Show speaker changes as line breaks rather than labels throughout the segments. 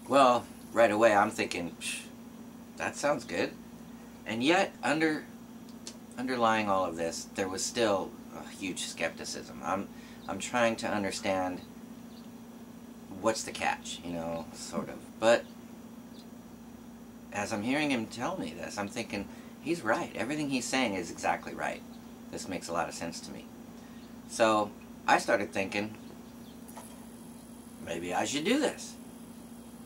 Well, right away I'm thinking, psh, that sounds good. And yet, underlying all of this, there was still a huge skepticism. I'm trying to understand what's the catch, you know, sort of. But as I'm hearing him tell me this, I'm thinking, he's right. Everything he's saying is exactly right. This makes a lot of sense to me. So I started thinking, maybe I should do this.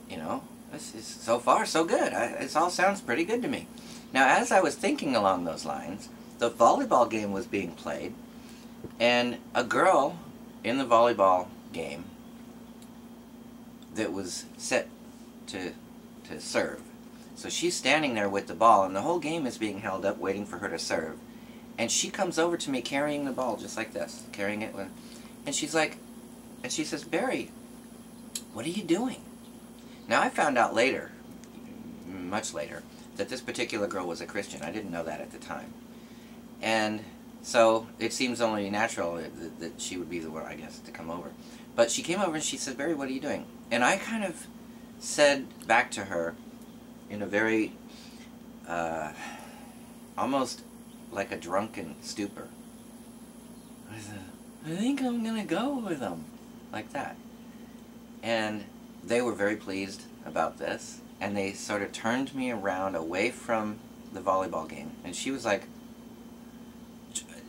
You know, this is so far so good. It all sounds pretty good to me. Now, as I was thinking along those lines, the volleyball game was being played, and a girl in the volleyball game that was set to serve. So she's standing there with the ball, and the whole game is being held up waiting for her to serve. And she comes over to me carrying the ball just like this, carrying it. And she's like, and she says, "Barry, what are you doing?" Now I found out later, much later, that this particular girl was a Christian. I didn't know that at the time. And so it seems only natural that she would be the one, I guess, to come over. But she came over and she said, "Barry, what are you doing?" And I kind of said back to her in a very, almost like a drunken stupor. I said, "I think I'm going to go with them." Like that. And they were very pleased about this. And they sort of turned me around away from the volleyball game. And she was like,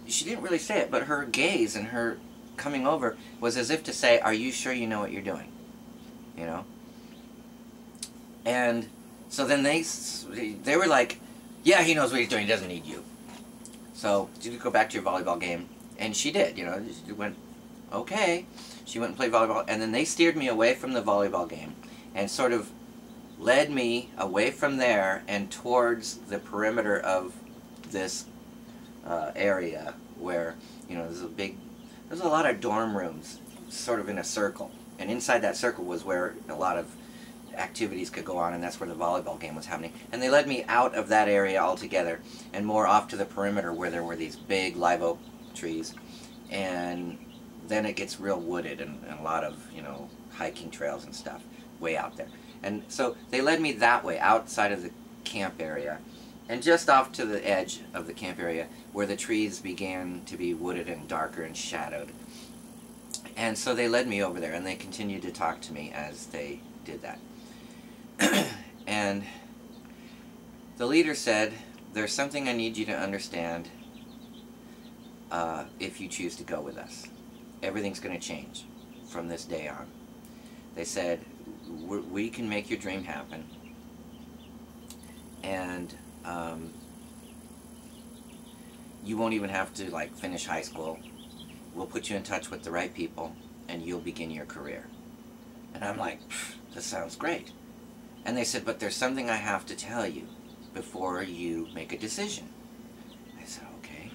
she didn't really say it, but her gaze and her coming over was as if to say, "Are you sure you know what you're doing?" You know? And so then they were like, "Yeah, he knows what he's doing. He doesn't need you." So you go back to your volleyball game. And she did, you know. She went, okay. She went and played volleyball. And then they steered me away from the volleyball game and sort of led me away from there and towards the perimeter of this area where, you know, there's a lot of dorm rooms sort of in a circle. And inside that circle was where a lot of activities could go on, and that's where the volleyball game was happening. And they led me out of that area altogether and more off to the perimeter where there were these big live oak trees. And then it gets real wooded and a lot of, you know, hiking trails and stuff way out there. And so they led me that way, outside of the camp area, and just off to the edge of the camp area where the trees began to be wooded and darker and shadowed. And so they led me over there, and they continued to talk to me as they did that. And the leader said, "There's something I need you to understand if you choose to go with us. Everything's going to change from this day on." They said, "We can make your dream happen, and you won't even have to like finish high school. We'll put you in touch with the right people, and you'll begin your career." And I'm like, "This sounds great." And they said, "But there's something I have to tell you before you make a decision." I said, "Okay."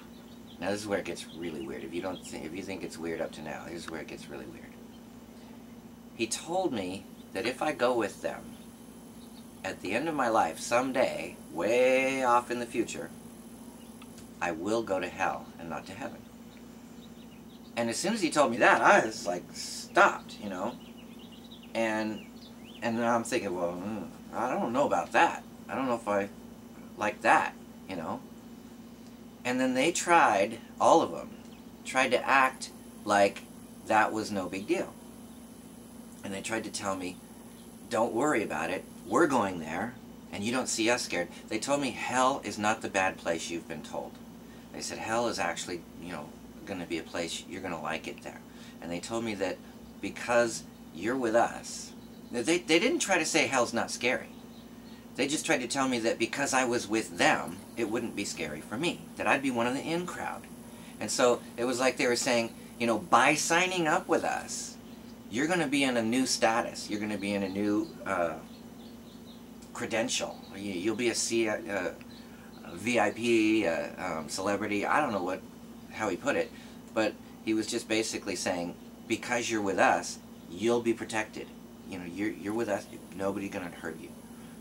Now this is where it gets really weird. If you think it's weird up to now, here's where it gets really weird. He told me that if I go with them, at the end of my life, someday, way off in the future, I will go to hell and not to heaven. And as soon as he told me that, I was like stopped, you know. And now I'm thinking, well, I don't know about that. I don't know if I like that, you know. And then they tried, all of them, tried to act like that was no big deal. And they tried to tell me, "Don't worry about it. We're going there, and you don't see us scared." They told me hell is not the bad place you've been told. They said hell is actually, you know, going to be a place you're going to like it there. And they told me that because you're with us, they didn't try to say hell's not scary. They just tried to tell me that because I was with them, it wouldn't be scary for me, that I'd be one of the in crowd. And so it was like they were saying, you know, by signing up with us, you're going to be in a new status. You're going to be in a new credential. You'll be a VIP, celebrity. I don't know how he put it, but he was just basically saying, because you're with us, you'll be protected. You know, you're with us. Nobody's going to hurt you.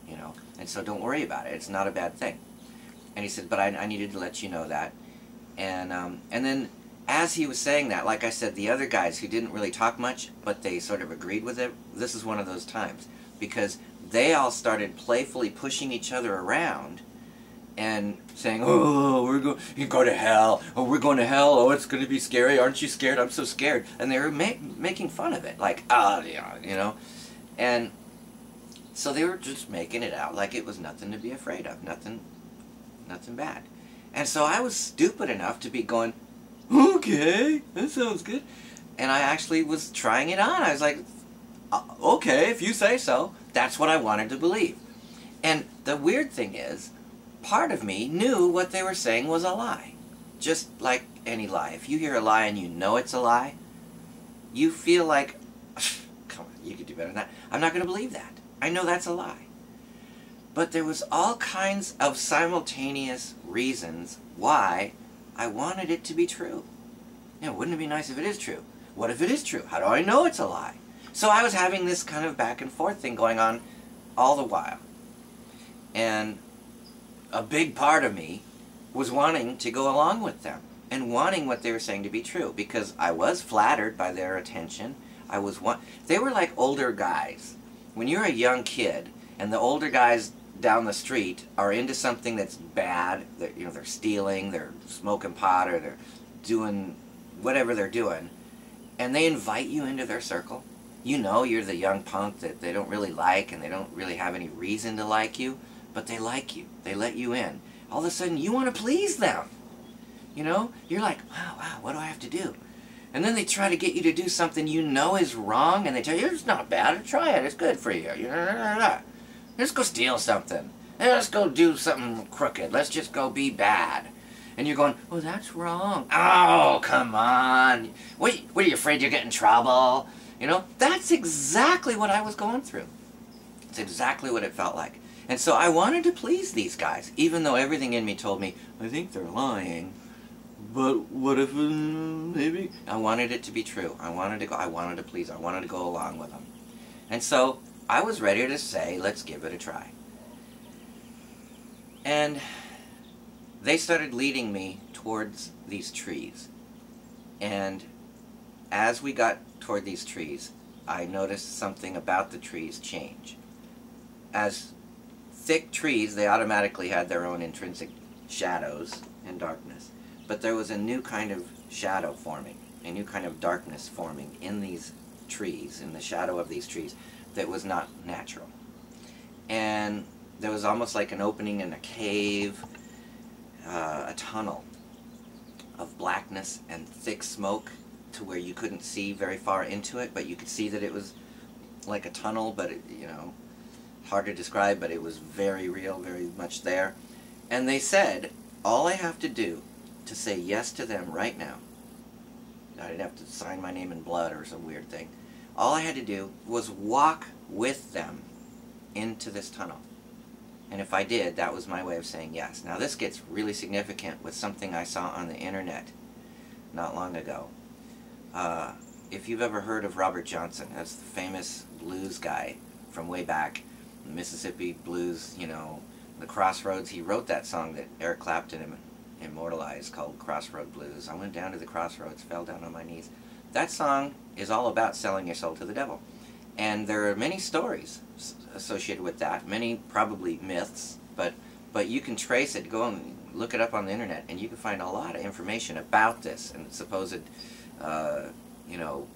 You know, and so don't worry about it. It's not a bad thing. And he said, but I needed to let you know that. And then as he was saying that, like I said, the other guys who didn't really talk much, but they sort of agreed with it, this is one of those times. because they all started playfully pushing each other around and saying, "Oh, you go to hell. Oh, we're going to hell. Oh, it's going to be scary. Aren't you scared? I'm so scared." And they were making fun of it, like, yeah, you know. And so they were just making it out like it was nothing to be afraid of, nothing bad. And so I was stupid enough to be going, "Okay, that sounds good." And I actually was trying it on. I was like, "Okay, if you say so." That's what I wanted to believe. And the weird thing is, part of me knew what they were saying was a lie. Just like any lie. If you hear a lie and you know it's a lie, you feel like, come on, you could do better than that. I'm not going to believe that. I know that's a lie. But there was all kinds of simultaneous reasons why I wanted it to be true. You know, wouldn't it be nice if it is true? What if it is true? How do I know it's a lie? So I was having this kind of back and forth thing going on all the while. And a big part of me was wanting to go along with them and wanting what they were saying to be true, because I was flattered by their attention. They were like older guys. When you're a young kid and the older guys down the street are into something that's bad, that, you know, they're stealing, they're smoking pot, or they're doing whatever they're doing, and they invite you into their circle. You know you're the young punk that they don't really like, and they don't really have any reason to like you, but they like you. They let you in. All of a sudden, you want to please them. You know? You're like, wow, what do I have to do? And then they try to get you to do something you know is wrong, and they tell you, "It's not bad, try it, it's good for you. Let's go steal something. Let's go do something crooked. Let's just go be bad." And you're going, "Oh, that's wrong." "Oh, come on. What are you afraid you'll get in trouble?" You know, that's exactly what I was going through. It's exactly what it felt like. And so I wanted to please these guys, even though everything in me told me, "I think they're lying. But what if maybe?" I wanted it to be true. I wanted to please. I wanted to go along with them. And so I was ready to say, "Let's give it a try." And they started leading me towards these trees. And as we got toward these trees, I noticed something about the trees change. As thick trees, they automatically had their own intrinsic shadows and darkness. But there was a new kind of shadow forming, a new kind of darkness forming in these trees, in the shadow of these trees, that was not natural. And there was almost like an opening in a cave, a tunnel of blackness and thick smoke, to where you couldn't see very far into it, but you could see that it was like a tunnel, but it, you know, hard to describe, but it was very real, very much there. And they said, all I have to do to say yes to them right now, I didn't have to sign my name in blood or some weird thing, all I had to do was walk with them into this tunnel. And if I did, that was my way of saying yes. Now this gets really significant with something I saw on the internet not long ago. If you've ever heard of Robert Johnson, that's the famous blues guy from way back, Mississippi blues, you know, the Crossroads. He wrote that song that Eric Clapton immortalized called Crossroad Blues. I went down to the crossroads, fell down on my knees. That song is all about selling your soul to the devil. And there are many stories associated with that, many probably myths, but you can trace it. Go and look it up on the internet, and you can find a lot of information about this and supposed, you know,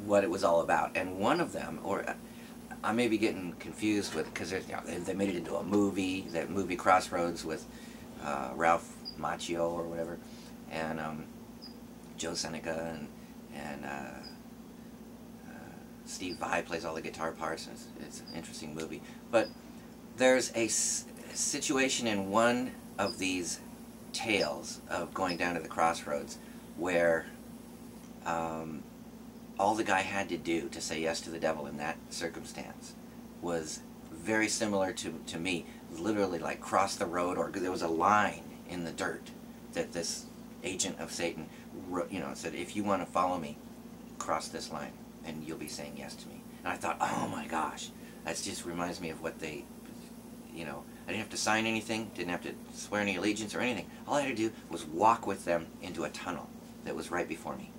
what it was all about. And one of them, or I may be getting confused with, because you know, they made it into a movie, that movie Crossroads with Ralph Macchio or whatever, and Joe Seneca, and Steve Vai plays all the guitar parts. And it's an interesting movie. But there's a situation in one of these tales of going down to the crossroads where all the guy had to do to say yes to the devil in that circumstance was very similar to me. Literally like cross the road, or there was a line in the dirt that this agent of Satan wrote, you know, said, "If you want to follow me, cross this line and you'll be saying yes to me." And I thought, oh my gosh, that just reminds me of what they, you know, I didn't have to sign anything, didn't have to swear any allegiance or anything. All I had to do was walk with them into a tunnel that was right before me.